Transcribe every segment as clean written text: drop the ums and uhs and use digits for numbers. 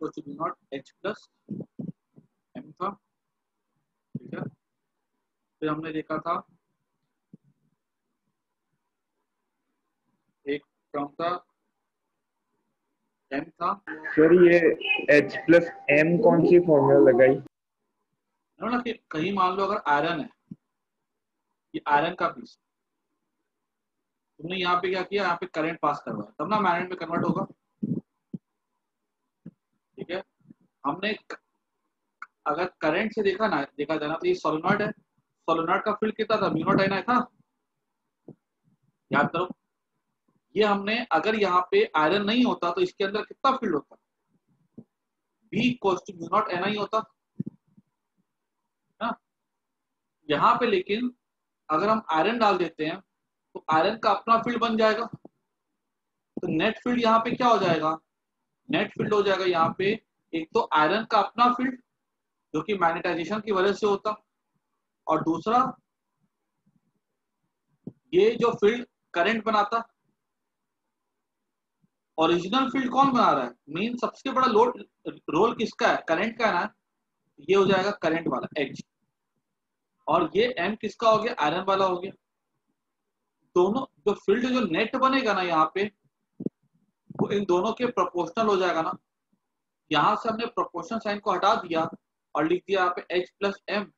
Equal to mu naught H plus M था, ठीक है। फिर हमने देखा था एक टर्म था एम था। सर ये H प्लस M कौन सी फॉर्मूला लगाई? ना कि कहीं मान लो अगर आयरन है, ये आयरन का पीस, तुमने यहाँ पे क्या किया, यहाँ पे करंट पास करवाया, तब ना मैग्नेट में कन्वर्ट होगा, ठीक है। हमने अगर करंट से देखा जाना तो ये सोलेनॉइड है, सोलेनॉइड का फील्ड कितना था, म्यू नॉट एन आई था, याद करो। ये हमने अगर यहाँ पे आयरन नहीं होता तो इसके अंदर कितना फील्ड होता, B equal to mu not N I होता ना। यहाँ पे लेकिन अगर हम आयरन डाल देते हैं तो आयरन का अपना फील्ड बन जाएगा, तो नेट फील्ड यहाँ पे क्या हो जाएगा, नेट फील्ड हो जाएगा यहाँ पे एक तो आयरन का अपना फील्ड जो कि मैग्नेटाइजेशन की वजह से होता, और दूसरा ये जो फील्ड करंट बनाता। ओरिजिनल फील्ड कौन बना रहा है, मेन सबसे बड़ा रोल किसका है, करंट का है ना, ये हो जाएगा करंट वाला एच, और ये एम किसका हो गया, आयरन वाला हो गया। दोनों जो फील्ड जो नेट बनेगा ना यहाँ पे, वो इन दोनों के प्रोपोर्शनल हो जाएगा ना। यहां से हमने प्रोपोर्शनल साइन को हटा दिया और लिख दिया यहाँ पे एच प्लस एम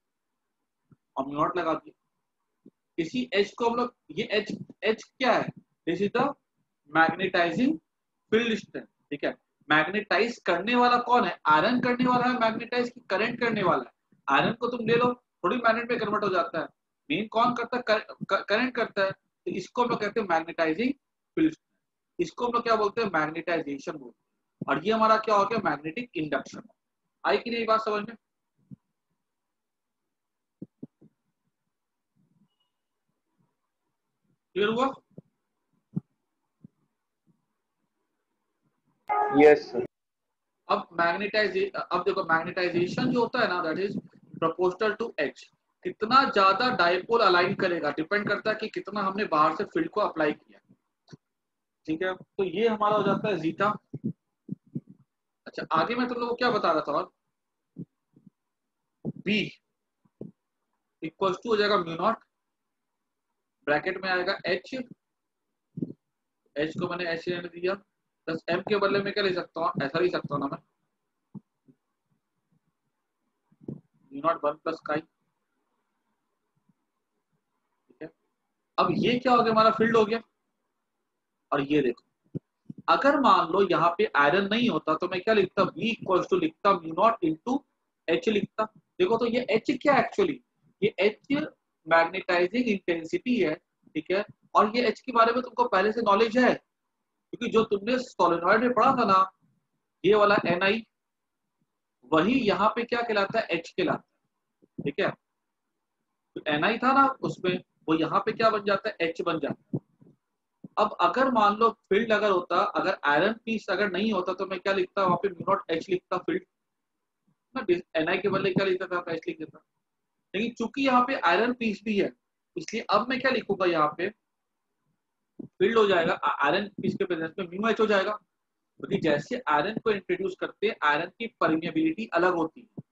और म्यू नॉट लगा दिया। इसी एच को हम लोग, ये एच, एच क्या है, this is the magnetising field strength, ठीक है। मैग्नेटाइज करने वाला कौन है, आयरन करने वाला है मैग्नेटाइज की करंट करने वाला है। आयरन को तुम ले लो, थोड़ी मैग्नेट में कन्वर्ट हो जाता है, मेन कौन करता है, करंट करता है। तो इसको हम लोग कहते हैं मैग्नेटाइजिंग फील्ड, इसको हम लोग क्या बोलते हैं, मैग्नेटाइजेशन बोलते हैं। और ये हमारा क्या हो गया, मैग्नेटिक इंडक्शन। आई कि नहीं बात समझ में? क्लियर हुआ? Yes sir. अब अब देखो मैग्नेटाइजेशन जो होता है ना, that is proportional to H. कितना ज्यादा डाइपोल अलाइन करेगा डिपेंड करता है कि कितना हमने बाहर से फील्ड को अप्लाई किया, ठीक है। तो ये हमारा हो जाता है जीटा। अच्छा आगे मैं तुम लोगों को क्या बता रहा था, और बी इक्वल टू हो जाएगा म्यू नॉट, ब्रैकेट में आएगा एच, एच को मैंने एच रहने दिया, प्लस एम के बदले में क्या ले सकता हूँ, ऐसा ले सकता हूँ ना मैं, mu naught one plus chi, ठीक है। अब ये क्या हो गया, हमारा फील्ड हो गया। और ये देखो, अगर मान लो यहाँ पे आयरन नहीं होता तो मैं क्या लिखता, बी इक्वल टू लिखता म्यू नॉट इंटू एच लिखता। देखो तो ये एच क्या है एक्चुअली, ये एच मैग्नेटाइजिंग इंटेंसिटी है, ठीक है। और ये एच के बारे में तुमको पहले से नॉलेज है, क्योंकि जो तुमने सोलेनॉइड में पढ़ा था ना, ये वाला एन आई, वही यहाँ पे क्या कहलाता है, एच कहलाता है, ठीक है। तो एन आई था ना उसमें, वो यहाँ पे क्या बन जाता है, एच बन जाता है। अब अगर मान लो फील्ड अगर होता, अगर आयरन पीस अगर नहीं होता तो मैं क्या लिखता, वहां पे म्यू नॉट एच लिखता फील्ड ना, एन आई के बदले क्या लिखता था, एच लिख देता। लेकिन चूंकि यहाँ पे आयरन पीस भी है, इसलिए अब मैं क्या लिखूंगा, यहाँ पे फील्ड हो जाएगा आयरन पीस के प्रेजेंस में म्यू एच हो जाएगा। क्योंकि जैसे आयरन को इंट्रोड्यूस करते हैं, आयरन की परमिएबिलिटी अलग होती है,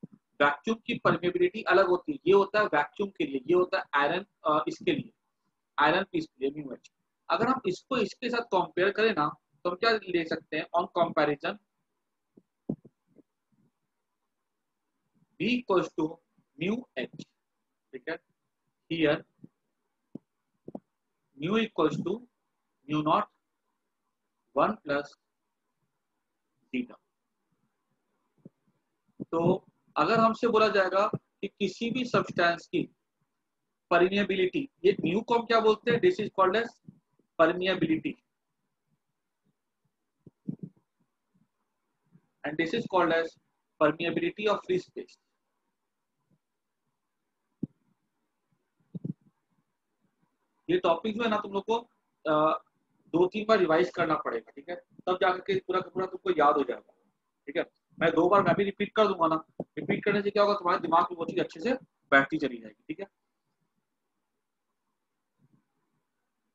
वैक्यूम की परमिएबिलिटी अलग होती है। ये होता है वैक्यूम के लिए, ये होता है आयरन, इसके लिए आयरन पीस के लिए म्यू एच। अगर हम इसको इसके साथ कंपेयर करें ना, तो हम क्या ले सकते हैं, on comparison B equals to mu H, ठीक है। Here mu equals to mu naught one plus theta. तो अगर हमसे बोला जाएगा कि किसी भी सब्सटेंस की परमिएबिलिटी, ये म्यू को हम क्या बोलते हैं, this is called as permeability and this is called as permeability of free space. ये टॉपिक जो है ना तुम लोग को 2-3 बार रिवाइज करना पड़ेगा, ठीक है, तब जाकर के पूरा का पूरा तुमको याद हो जाएगा, ठीक है। मैं 2 बार मैं भी रिपीट कर दूंगा ना, रिपीट करने से क्या होगा, तुम्हारे दिमाग में वो चीज अच्छे से बैठती चली जाएगी, ठीक है।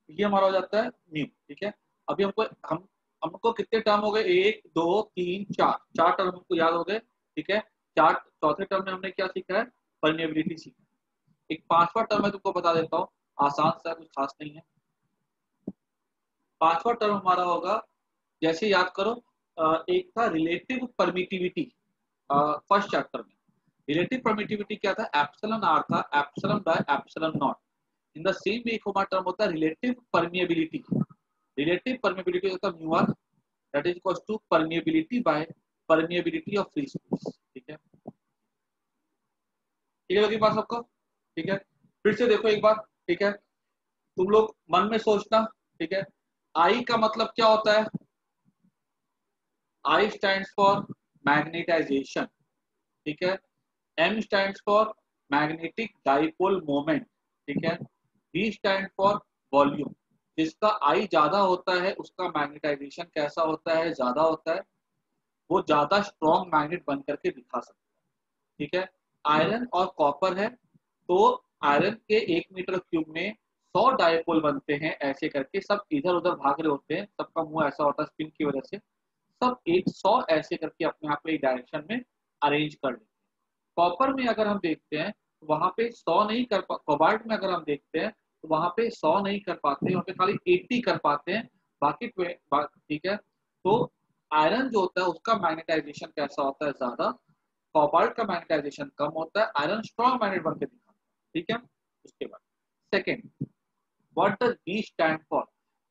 ये हमारा हो जाता है न्यू, ठीक है। अभी हमको हम हमको कितने टर्म हो गए, 1 2 3 4, 4 टर्म हमको याद हो गए, ठीक है। चार, चौथे टर्म में हमने क्या सीखा है, परमेबिलिटी सीखा। एक पांचवा टर्म मैं तुमको बता देता हूँ, आसान सा, कुछ खास नहीं है। पांचवा टर्म हमारा होगा, जैसे याद करो, एक था रिलेटिव परमिटिविटी, फर्स्ट चैप्टर में। रिलेटिव परमिटिविटी क्या था, एप्सिलॉन आर था, epsilon by epsilon not. In the same way एक हमारा टर्म होता है रिलेटिव परमिएबिलिटी। रिलेटिव परमिएबिलिटी होता है mu R, that is equals to permeability by permeability of free space, ठीक है। ठीक है, लगी बात सबको, ठीक है। फिर से देखो एक बार, ठीक है, तुम लोग मन में सोचना, ठीक है। आई का मतलब क्या होता है, I stands for magnetization, ठीक है। M stands for magnetic dipole moment, ठीक है। V stands for volume, जिसका I ज्यादा होता है उसका मैग्नेटाइजेशन कैसा होता है, ज्यादा होता है, वो ज्यादा स्ट्रॉन्ग मैग्नेट बन करके दिखा सकता है, ठीक है। आयरन और कॉपर है, तो आयरन के 1 मीटर क्यूब में 100 डायपोल बनते हैं, ऐसे करके सब इधर उधर भाग रहे होते हैं, सबका मुंह ऐसा होता है स्पिन की वजह से, सब 100 ऐसे करके अपने आप को एक डायरेक्शन में अरेंज कर लेते हैं। कॉपर में अगर हम देखते हैं तो वहां पे 100 नहीं कर पा, कोबाल्ट में अगर हम देखते हैं तो वहां पे 100 नहीं कर पाते, वहां पे खाली 80 कर पाते हैं, बाकी ठीक है। तो आयरन जो होता है उसका मैग्नेटाइजेशन कैसा होता है, ज्यादा। कॉबाल्ट का मैग्नेटाइजेशन कम होता है, आयरन स्ट्रॉन्ग मैग्नेट बन के दिखाता है, ठीक है। उसके बाद second, what does B stand for,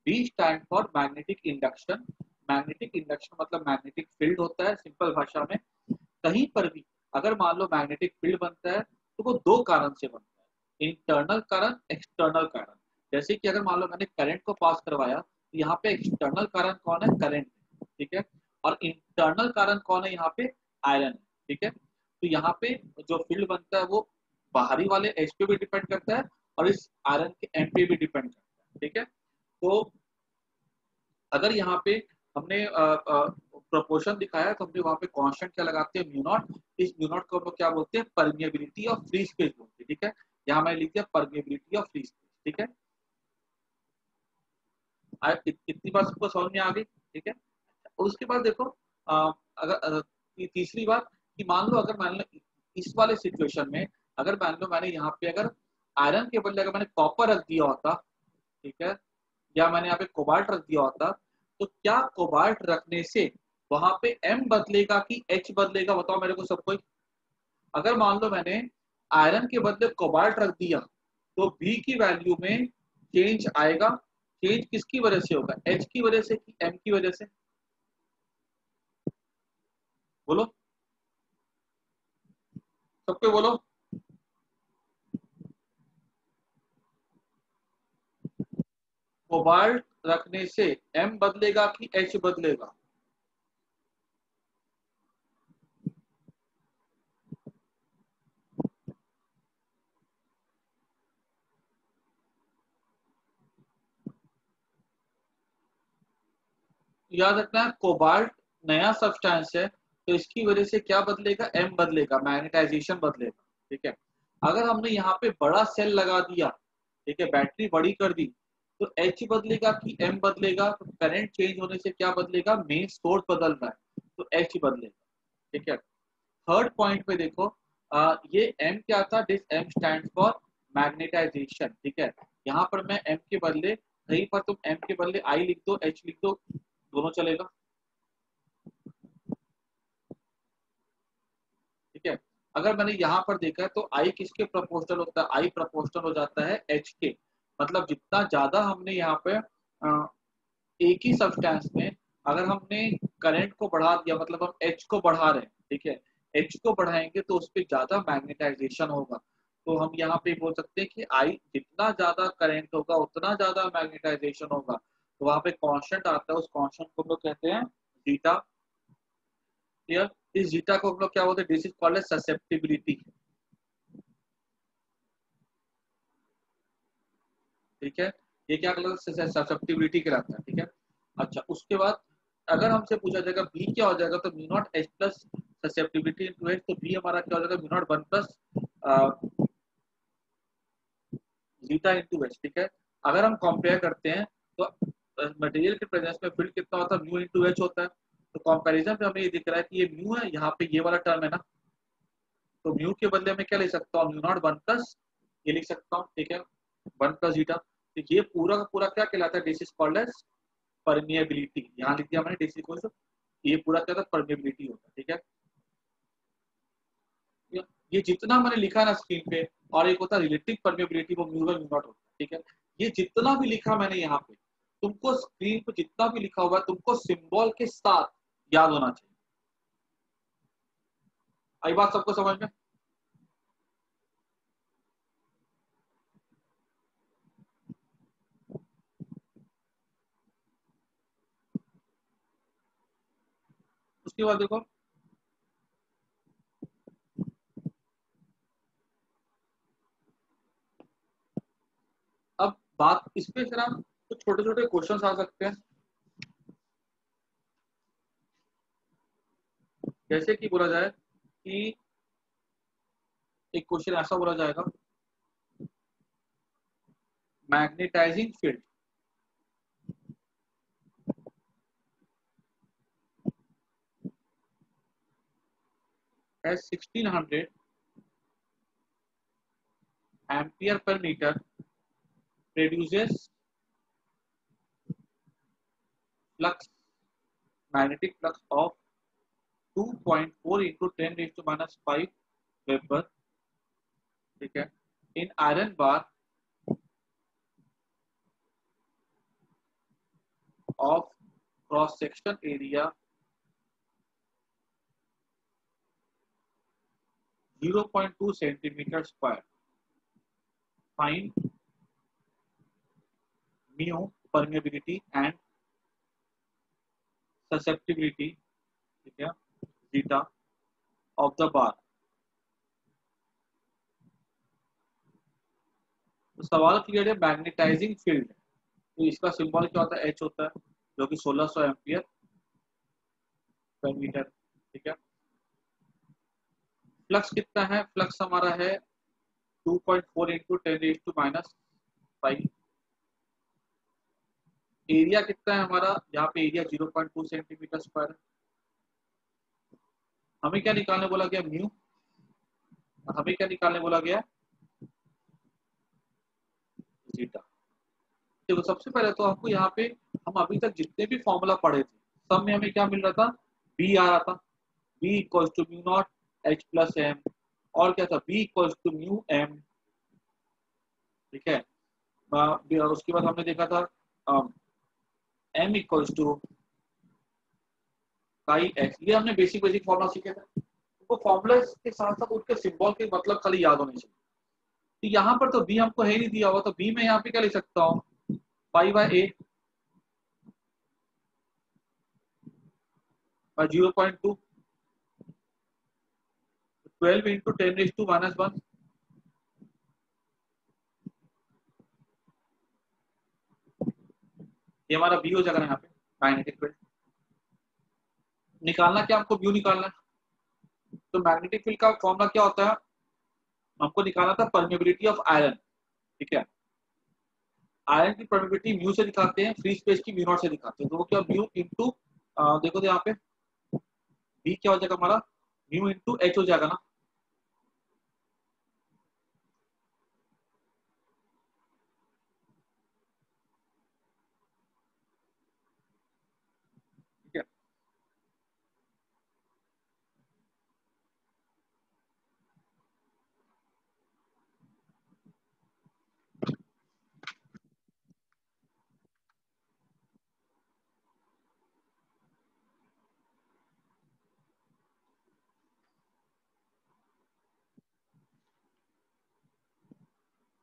B stand for magnetic induction. Magnetic induction मतलब मैग्नेटिक फील्ड होता है, सिंपल भाषा में। कहीं पर भी अगर मान लो मैग्नेटिक फील्ड बनता है तो वो दो कारण से बनता है, इंटरनल कारण, एक्सटर्नल कारण। जैसे कि अगर मान लो मैंने करंट को पास करवाया तो यहाँ पे एक्सटर्नल कारण कौन है, करंट, ठीक है। और इंटरनल कारण कौन है, यहाँ पे आयरन, ठीक है। तो यहाँ पे जो फील्ड बनता है वो बाहरी वाले एच पे भी डिपेंड करता है और इस आयरन के एम पे भी डिपेंड करता है, ठीक है। तो अगर यहाँ पे हमने प्रोपोर्शन दिखाया तो हमने वहां पे कांस्टेंट क्या लगाते हैं, म्यू नॉट। इस म्यू नॉट को हम लोग क्या बोलते हैं, परमिएबिलिटी ऑफ फ्री स्पेस बोलते हैं, ठीक है। यहाँ मैंने लिख दिया परमिएबिलिटी ऑफ फ्री स्पेस, ठीक है। इतनी बात सबको समझ में आ गई, ठीक है। और उसके बाद देखो, अगर तीसरी बात कि मान लो इस वाले सिचुएशन में अगर मान लो मैंने यहाँ पे अगर आयरन के बदले अगर मैंने कॉपर रख दिया होता, ठीक है, या मैंने यहाँ पे कोबाल्ट रख दिया होता, तो क्या कोबाल्ट रखने से वहां पे एम बदलेगा कि एच बदलेगा, बताओ मेरे को सब कोई। अगर मान लो मैंने आयरन के बदले कोबाल्ट रख दिया तो बी की वैल्यू में चेंज आएगा। चेंज किसकी वजह से होगा, एच की वजह से कि एम की वजह से, बोलो सबको बोलो। कोबाल्ट रखने से एम बदलेगा कि एच बदलेगा, याद रखना है कोबाल्ट नया सब्सटेंस है, तो इसकी वजह से क्या बदलेगा, एम बदलेगा, मैग्नेटाइजेशन बदलेगा, ठीक है। अगर हमने यहाँ पे बड़ा सेल लगा दिया, ठीक है, बैटरी बड़ी कर दी, तो एच बदलेगा कि एम बदलेगा, तो करंट चेंज होने से क्या बदलेगा, मेन सोर्स बदल रहा है तो एच बदलेगा, ठीक है। थर्ड पॉइंट पे देखो, ये एम क्या था, this M stand for magnetisation, ठीक है। यहाँ पर मैं एम के बदले, कहीं पर तुम एम के बदले आई लिख दो, एच लिख दो, दोनों चलेगा, ठीक है। अगर मैंने यहाँ पर देखा तो आई किसके प्रोपोर्शनल होता है, आई प्रोपोर्शनल हो जाता है एच के। मतलब जितना ज्यादा हमने यहाँ पे एक ही सब्सटेंस में अगर हमने करंट को बढ़ा दिया, मतलब हम एच को बढ़ा रहे हैं, ठीक है, एच को बढ़ाएंगे तो उस पर ज्यादा मैग्नेटाइजेशन होगा। तो हम यहाँ पे बोल सकते हैं कि आई जितना ज्यादा करंट होगा उतना ज्यादा मैग्नेटाइजेशन होगा। तो वहां पे कांस्टेंट आता है, उस कांस्टेंट को हम लोग कहते हैं जीटा। क्लियर, इस जीटा को हम लोग क्या बोलते हैं, this is called as susceptibility, ठीक है। ये क्या कहलाता है, ससेप्टिबिलिटी कहलाता है, ठीक है। अच्छा, उसके बाद अगर हमसे पूछा जाएगा बी क्या हो जाएगा, तो mu naught H plus susceptibility into H, तो बी हमारा क्या हो जाएगा, mu naught 1 plus zeta into H, ठीक है। अगर हम कंपेयर करते हैं तो मटेरियल के प्रेजेंस में फील्ड कितना होता है, म्यू इंटू एच होता है। तो कंपैरिजन पे हमें ये दिख रहा है कि ये म्यू है, यहाँ पे ये वाला टर्म है ना, तो म्यू के बदले में क्या लिख सकता हूँ, म्यू नॉट 1 प्लस ये लिख सकता हूँ, ठीक है, 1 प्लस जीटा। तो ये पूरा का पूरा क्या कहलाता है, this is called as permeability. यहाँ लिख दिया मैंने दिस इज कॉल्ड, ये पूरा क्या था, परमिएबिलिटी होता है, ठीक है। ये जितना मैंने लिखा है ना स्क्रीन पे, और एक होता है रिलेटिव परमिएबिलिटी, वो म्यू बाय म्यू नॉट होता है, ठीक है। ये जितना भी लिखा मैंने यहाँ पे, तुमको स्क्रीन पे जितना भी लिखा हुआ है, तुमको सिंबल के साथ याद होना चाहिए। आई बात सबको समझ में? उसके बाद देखो, अब बात इस पे जरा कुछ छोटे छोटे क्वेश्चन आ सकते हैं। जैसे कि बोला जाए कि एक क्वेश्चन ऐसा बोला जाएगा, magnetising field as 1600 ampere per metre produces flux, magnetic flux of 2.4 into 10 raised to minus 5 weber, ठीक है, in iron bar of cross section area 0.2 centimetre square, find mu permeability and susceptibility, ठीक है, zeta of the bar. तो सवाल clear है, magnetising field, तो इसका symbol क्या होता है, एच होता है, जो कि 1600 एम्पियर पर मीटर, ठीक है। फ्लक्स कितना है, फ्लक्स हमारा है 2.4 into 10 raise to minus 5। Area कितना है हमारा, यहाँ पे एरिया 0.2 सेंटीमीटर स्क्वायर है। हमें क्या निकालने बोला गया, म्यू, और हमें क्या निकालने बोला गया, जीटा। देखो सबसे पहले तो आपको यहाँ पे, हम अभी तक जितने भी फॉर्मूला पढ़े थे, सब में हमें क्या मिल रहा था, बी आ रहा था, B equals to mu naught H plus M, और क्या था, B equals to mu M, ठीक है। उसके बाद हमने देखा था M equals to chi X, ये हमने बेसिक बेसिक फॉर्मूला सीखे थे। तो फॉर्मूला के साथ साथ उनके सिंबल के मतलब खाली याद होने चाहिए। तो यहाँ पर तो बी हमको है ही नहीं दिया हुआ, तो बी में यहाँ पे क्या लिख सकता हूँ, 5/a by 0.2, 12 into 10 raised to minus 1, ये हमारा बी हो जाएगा यहाँ पे, मैग्नेटिक फील्ड। निकालना क्या हमको, व्यू निकालना है। तो मैग्नेटिक फील्ड का फॉर्मूला क्या होता है, हमको निकालना था परमेबिलिटी ऑफ आयरन, ठीक है। आयरन की परमेबिलिटी म्यू से दिखाते हैं, फ्री स्पेस की म्यू नॉट से दिखाते हैं। तो वो क्या, म्यू इंटू, देखो तो यहाँ पे बी क्या हो जाएगा हमारा, म्यू इंटू एच हो जाएगा ना, ठीक है।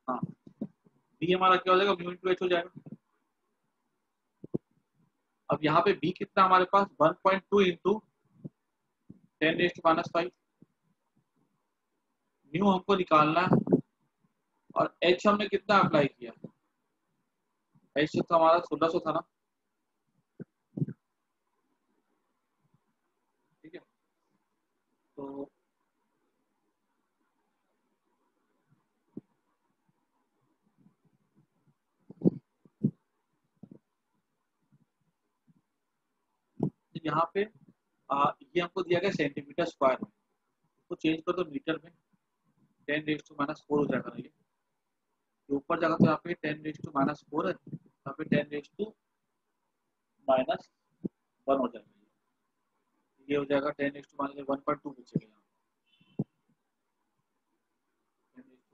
हाँ, बी हमारा क्या हो जाएगा, म्यू इंटू एच हो जाएगा। अब यहाँ पे बी कितना हमारे पास, 1.2 into 10 raise to minus 5, mu हमको निकालना है, और एच हमने कितना अप्लाई किया, एच तो हमारा 1600 था ना, ठीक है। तो यहाँ पे ये हमको दिया गया सेंटीमीटर स्क्वायर में, तो चेंज कर दो मीटर में, 10⁻⁴ हो जाएगा ना। ये ऊपर जाएगा तो यहाँ पे 10⁻⁴ है, यहाँ पे 10⁻⁻1 हो जाएगा। ये हो जाएगा 10⁻⁻1.2 बचेगा यहाँ,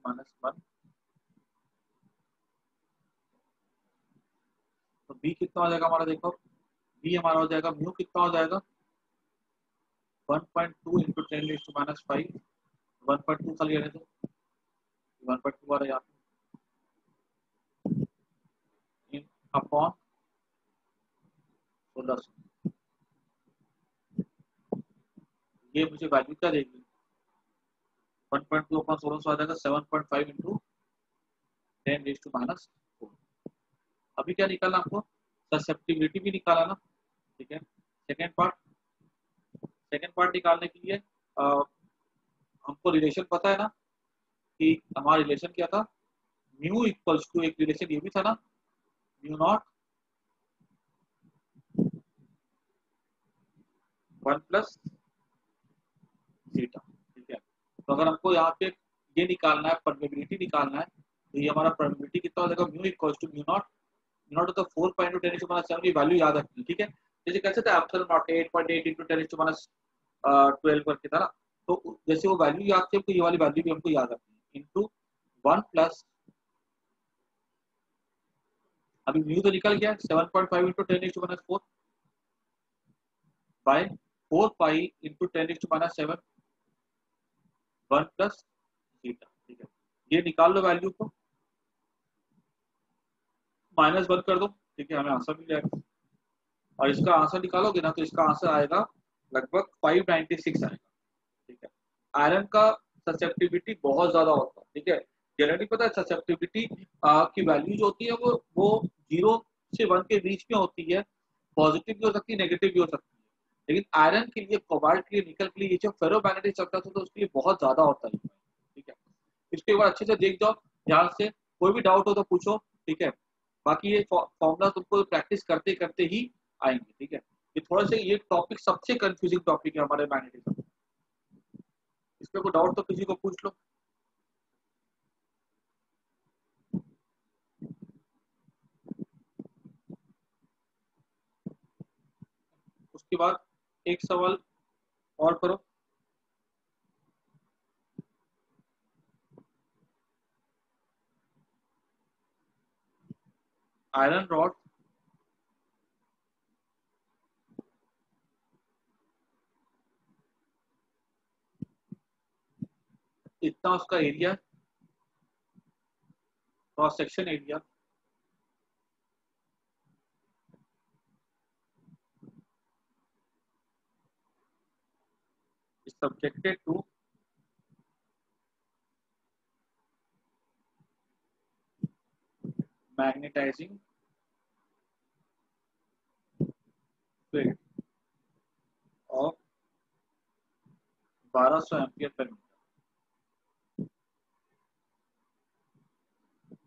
10⁻⁻1। तो बी कितना हो जाएगा हमारा, देखो बी हमारा हो जाएगा म्यू कितना हो जाएगा 1.2 इंटू 10⁻⁵, 1.2 खाली रहने दो, 1.2 आ रहा है यहाँ पे अपॉन 1600। ये मुझे वैल्यू क्या देगी, 1.2 अपॉन 1600 आ जाएगा 7.5 इंटू 10⁻⁴। अभी क्या निकालना आपको, ससेप्टिबिलिटी भी निकाला ना, ठीक है। सेकेंड पार्ट निकालने के लिए हमको रिलेशन पता है ना, कि हमारा रिलेशन क्या था, म्यू इक्वल्स टू, एक रिलेशन ये भी था ना, म्यू नॉट 1 प्लस जीटा, ठीक है। तो अगर हमको यहाँ पे ये निकालना है, परमेबिलिटी निकालना है, तो ये हमारा परमेबिलिटी कितना हो जाएगा, mu equals to mu naught तो 4.10⁻⁷ की वैल्यू याद रखनी है, ठीक है। जैसे कैसे थे एप्सिलॉन नॉट 8.8 इंटू 10⁻12 करके था ना, तो जैसे वो वैल्यू याद थी हमको, ये वाली वैल्यू भी हमको याद रखनी है, इंटू 1 प्लस, अभी म्यू तो निकल गया 7.5 into 10⁻⁴ by 4 pi into 10⁻⁷, 1 plus zeta, ठीक है। ये निकाल लो वैल्यू को, -1 कर दो, ठीक है, हमें आंसर मिल जाएगा। और इसका आंसर निकालोगे ना, तो इसका आंसर आएगा लगभग 596 आएगा, ठीक है। आयरन का ससेप्टिबिलिटी बहुत ज्यादा होता है, ठीक है। जनरली पता है ससेप्टिबिलिटी की वैल्यू जो होती है वो 0 से 1 के बीच में होती है, पॉजिटिव भी हो सकती है, नेगेटिव भी हो सकती है। लेकिन आयरन के लिए, कोबाल्ट के लिए, निकल के लिए, ये जो फेरोमैग्नेटिक चलता था तो उसके लिए बहुत ज्यादा होता है, ठीक है। इसको एक बार अच्छे से देख जाओ ध्यान से, कोई भी डाउट हो तो पूछो, ठीक है। बाकी ये फॉर्मूला तुमको प्रैक्टिस करते करते ही आएंगे, ठीक है। ये थोड़ा सा, ये टॉपिक सबसे कंफ्यूजिंग टॉपिक है हमारे मैग्नेटिज्म, इसमें कोई डाउट तो किसी को पूछ लो। उसके बाद एक सवाल और करो, आयरन रॉड इतना उसका area, cross section area, is subjected to magnetizing field of 1200 ampere per metre,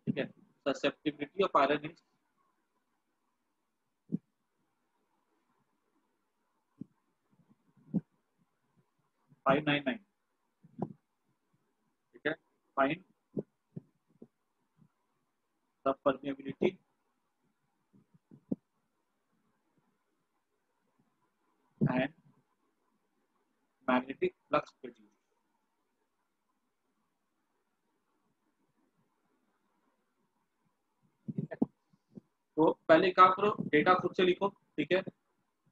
ठीक है। ससेप्टिबिलिटी ऑफ आयरन इज 599, ठीक है। Find the permeability and magnetic flux produce. तो पहले काम करो, डेटा खुद से लिखो, ठीक है।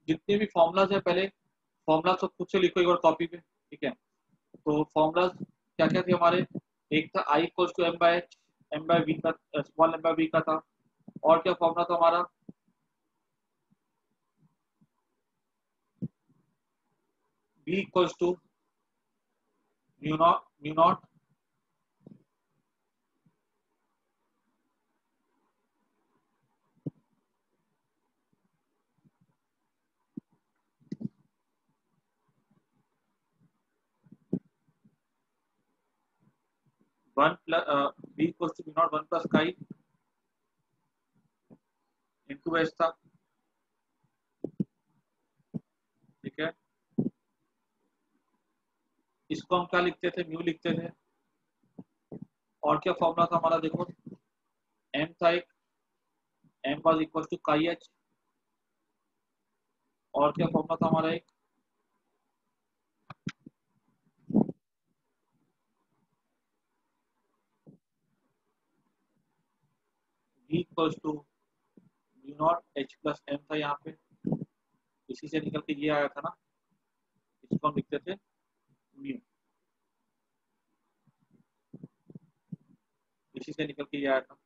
जितने भी फॉर्मूलाज है, पहले फॉर्मूला तो खुद से लिखो एक बार कॉपी पे, ठीक है। तो फॉर्मूलाज क्या क्या थे हमारे, एक था I equals to m/h, m/v का, स्मॉल m/v का था। और क्या फॉर्मूला था हमारा, v equals to mu naught 1 plus v equals to mu naught 1 plus chi into S था, इसको हम क्या लिखते थे, म्यू लिखते थे। और क्या फॉर्मूला था हमारा, देखो एम था एक, M was equal to chi H. और क्या फॉर्मूला था हमारा एक, v equal to mu naught H plus M था यहाँ पे। इसी से निकल के ये आया था ना, इसको हम लिखते थे म्यू, इसी से निकल के ये आया था।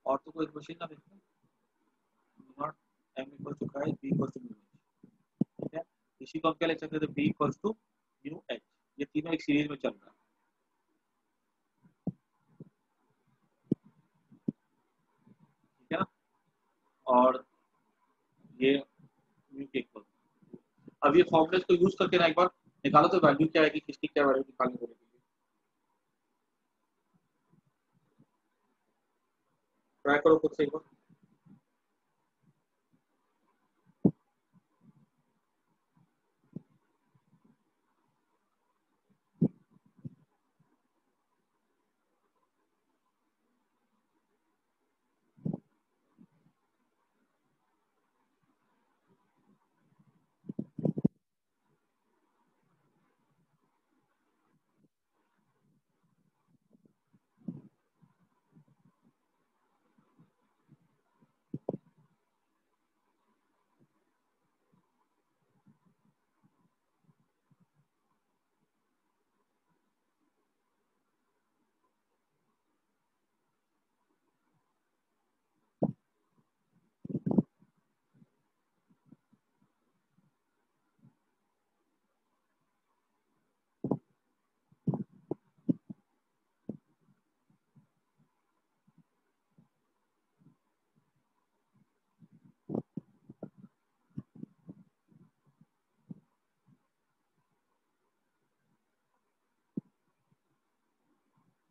और तो कोई क्वेश्चन ना देखते, mu naught M equal to chi, b equal to mu, ठीक है। इसी को हम क्या लिख सकते थे, b equal to mu H. ये तीनों एक सीरीज में चल रहा है, ठीक है ना। और ये म्यू के इक्वल। अब ये फॉर्मूले को यूज करके ना एक बार निकालो तो वैल्यू क्या है कि किसकी क्या वैल्यू निकालनी पड़ेगी। ट्राई करो खुद से एक बार।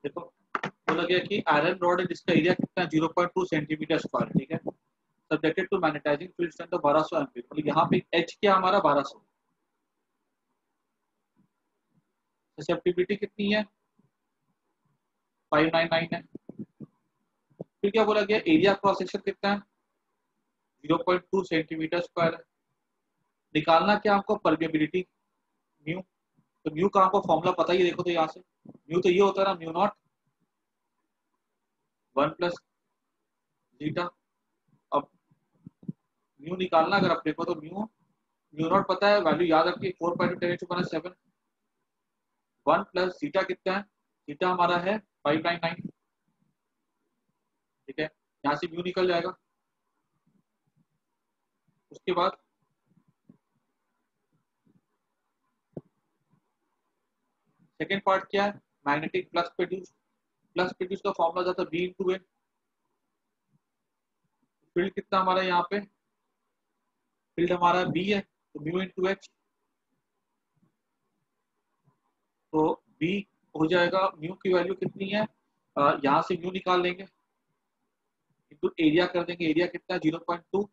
देखो बोला गया कि आयरन रॉड है जिसका एरिया कितना, 0.2 सेंटीमीटर स्क्वायर, ठीक है। Subjected to magnetising field strength of 1200 ampere. मतलब यहाँ पे एच क्या हमारा 1200, ससेप्टिबिलिटी कितनी है 599 है। फिर क्या बोला गया, एरिया क्रॉस सेक्शन कितना है 0.2 सेंटीमीटर स्क्वायर है। निकालना क्या हमको, परमेबिलिटी म्यू। तो म्यू का हमको फॉर्मूला पता ही है, देखो तो यहाँ से म्यू तो ये होता है ना, म्यू नॉट 1 प्लस जीटा। अब म्यू निकालना अगर अपने को, तो म्यू म्यू नॉट पता है, वैल्यू याद रखिए 4.10⁻⁷। 1 प्लस जीटा कितना है, जीटा हमारा है 599, ठीक है। यहाँ से म्यू निकल जाएगा। उसके बाद सेकेंड पार्ट क्या है, magnetic flux produce. Flux produce का फॉर्मूला जाता है बी इंटू ए। फील्ड कितना हमारा यहाँ पे, फील्ड हमारा बी है, तो म्यू इंटू एच। तो बी हो जाएगा, म्यू की वैल्यू कितनी है, यहाँ से म्यू निकाल लेंगे, इंटू एरिया कर देंगे। एरिया कितना है 0.2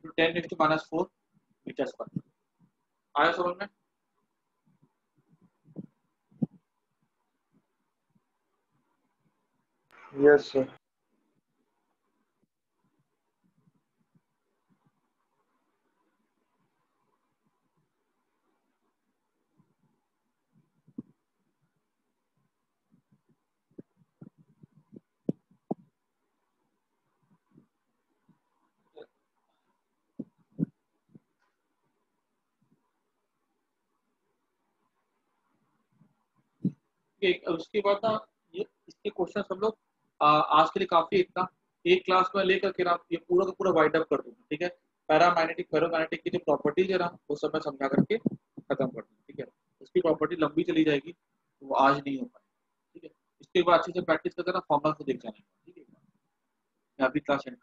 इंटू 10⁻⁴ मीटर स्क्वायर। आया समझ में। Yes sir. उसके बाद ना ये इसके क्वेश्चन हम लोग आज के लिए काफी इतना, एक क्लास में लेकर के ना ये पूरा का पूरा वाइड अप कर दूंगा, ठीक है। पैरामैग्नेटिक फेरोमैग्नेटिक की जो प्रॉपर्टीज है ना, वो सब मैं समझा करके खत्म कर दूंगा, ठीक है। उसकी प्रॉपर्टी लंबी चली जाएगी, तो वो आज नहीं हो पाएगी, ठीक है। इसके बाद अच्छे से प्रैक्टिस करके ना फॉर्मुला को देख जाना, ठीक है। मैं अभी क्लास एंड